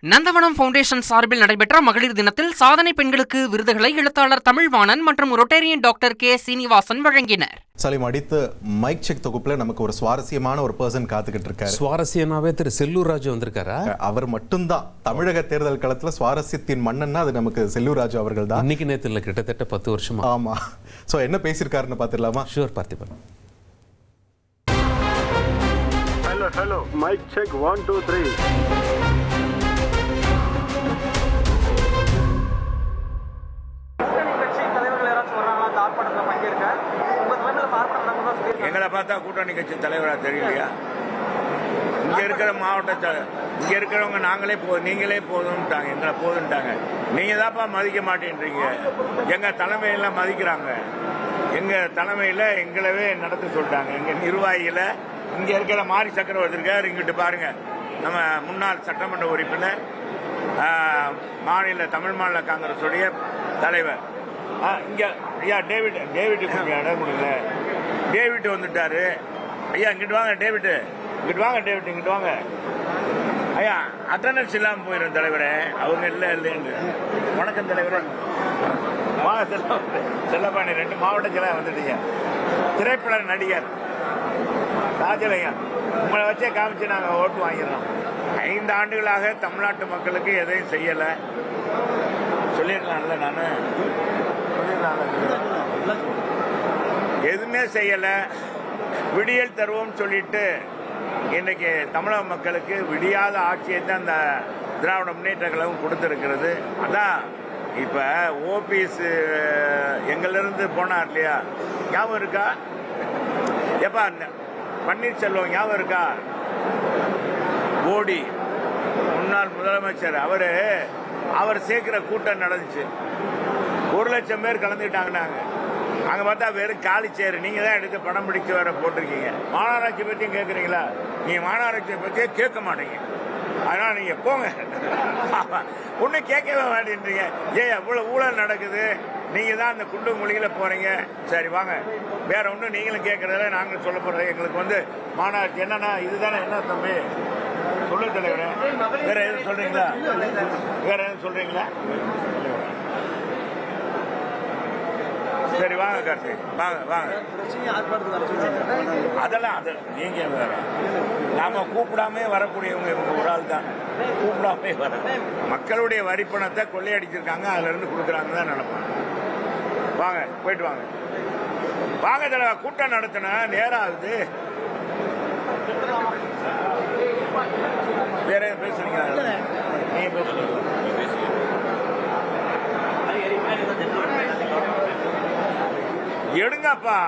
நந்தவனம் ஃபவுண்டேஷன் சார்பில் நடைபெற்ற மகளிர் தினத்தில் சாதனை பெண்களுக்கு விருதுகளை எழுத்தாளர் தமிழ்வாணன் மற்றும் ரொட்டேரியன் டாக்டர் கே சீனிவாசன் வழங்கினர். சலீம், அடுத்து மைக் செக் தொகுப்புல நமக்கு ஒரு சுவாரஸ்யமான ஒரு பர்சன் காத்துக்கிட்டு இருக்காரு. சுவாரஸ்யமாவே திரு செல்லூர் ராஜு வந்திருக்காரா? அவர் மட்டும்தான் தமிழக தேர்தல் களத்துல சுவாரஸ்யத்தின் மன்னன்னா அது நமக்கு செல்லூர் ராஜு அவர்கள் தான். இன்னைக்கு நேரத்தில் இல்லை, கிட்டத்தட்ட 10 வருஷமா. ஆமா. சோ என்ன பேசியிருக்காருன்னு பாத்துடலாமா? Sure Parthiban. Hello, mic check 1 2 3. எங்களை பார்த்தா கூட்டணி கட்சி தலைவரா தெரியலையா? இங்க இருக்கிற இங்க இருக்கிறவங்க நீங்களே போதும்ட்டாங்க, எங்களை போதுன்ட்டாங்க. நீங்க தான்ப்பா மதிக்க மாட்டேன்றீங்க. எங்க தலைமையெல்லாம் மதிக்கிறாங்க. எங்க தலைமையில எங்களவே நடத்த சொல்லிட்டாங்க. எங்க நிர்வாகிகளை இங்க இருக்கிற மாரி சக்கரவர்த்தி இருக்காரு, இங்கிட்டு பாருங்க, நம்ம முன்னாள் சட்டமன்ற உறுப்பினர், தமிழ் மாநில காங்கிரஸ் உடைய தலைவர் இங்க ஐயா டேவிட் கொஞ்சம் இடம் கொடுங்க. டேவிட் வந்துட்டாரு. ஐயா இங்கிட்டு வாங்க டேவிட், இங்கிட்டு வாங்க. ஐயா அட்டண்டன்ஸ் இல்லாமல் போயிடும் தலைவரே, அவங்க இல்லைன்னு. வணக்கம் தலைவரே. வாங்க செல்லப்பாணி, 2 மாவட்ட செயலாளர் வந்துட்டீங்க. திரைப்பட நடிகர் ராஜலையா, உங்களை வச்சே காமிச்சு நாங்கள் ஓட்டு வாங்கிடுறோம். 5 ஆண்டுகளாக தமிழ்நாட்டு மக்களுக்கு எதையும் செய்யலை சொல்லியிருக்கலாம்ல. எதுவுமே செய்யலை. விடியல் தருவோம் சொல்லிட்டு இன்னைக்கு தமிழக மக்களுக்கு விடியாத ஆட்சியை தான் இந்த திராவிட முன்னேற்ற கழகம் கொடுத்திருக்கிறது. அதான் இப்ப ஓபிஎஸ் எங்களிருந்து போனார் இல்லையா, ஞாபகம் இருக்கா? எப்பா பன்னீர்செல்வம் ஞாபகம் இருக்கா? மோடி முன்னாள் முதலமைச்சர், அவர் சேர்க்கிற கூட்டம் நடந்துச்சு. 1 லட்சம் பேர் கலந்துக்கிட்டாங்கன்னாங்க. அங்க பார்த்தா வெறும் காலி சேரு. நீங்க தான் எடுத்து படம் பிடிச்சு வேற போட்டிருக்கீங்க. மாநகராட்சி பத்தியும் கேட்குறீங்களா? நீங்க மாநகராட்சியை பத்தியே கேட்க மாட்டீங்க. அதனால நீங்க போங்க. ஒன்னும் கேட்கவே மாட்டேன்றீங்க. இவ்வளவு ஊழல் நடக்குது, நீங்க தான் அந்த குண்டு மொழியில போறீங்க. சரி வாங்க, வேற ஒன்றும் நீங்களும் கேட்கறதில்ல, நாங்களும் சொல்ல போறது. எங்களுக்கு மாநகராட்சி என்னன்னா இதுதானே. என்ன தம்பி சொல்லு தலைவரே, வேற எதுவும் சொல்றீங்களா? சரி வாங்க கார்த்தி, வாங்க. அதெல்லாம் நீங்க வேற, நாம கூப்பிடாம வரக்கூடியவங்க இவங்க ஒரு ஆள் தான். கூப்பிடாம வர மக்களுடைய வரிப்பணத்தை கொள்ளையடிச்சிருக்காங்க, அதுல இருந்து கொடுக்குறாங்க தான் நினைப்பாங்க. வாங்க போயிட்டு வாங்க தலைவா, கூட்டம் நடத்தின நேரம் ஆகுது. வேற பேசுறீங்க? நீங்க பேசுறீங்க. எடுங்கப்பா.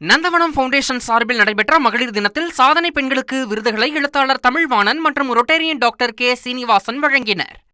நந்தவனம் ஃபவுண்டேஷன் சார்பில் நடைபெற்ற மகளிர் தினத்தில் சாதனை பெண்களுக்கு விருதுகளை எழுத்தாளர் தமிழ்வாணன் மற்றும் ரொட்டேரியன் டாக்டர் கே சீனிவாசன் வழங்கினர்.